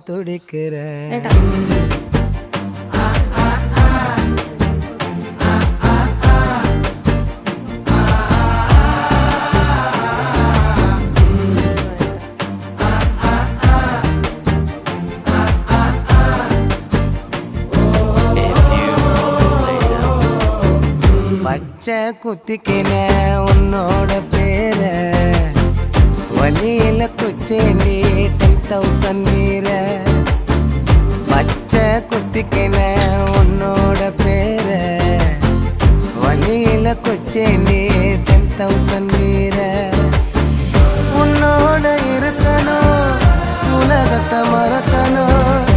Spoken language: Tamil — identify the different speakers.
Speaker 1: துடிக்கிறேன். பச்சை குத்திக்கின உன்னோட பேர வலியில குச்சேண்டி 10,000 வீர. பச்சை குத்திக்கின உன்னோட பேர வலியில குச்சேண்டி 10,000 வீர. உன்னோட இருக்கணும் உலகத்தை மறக்கணும்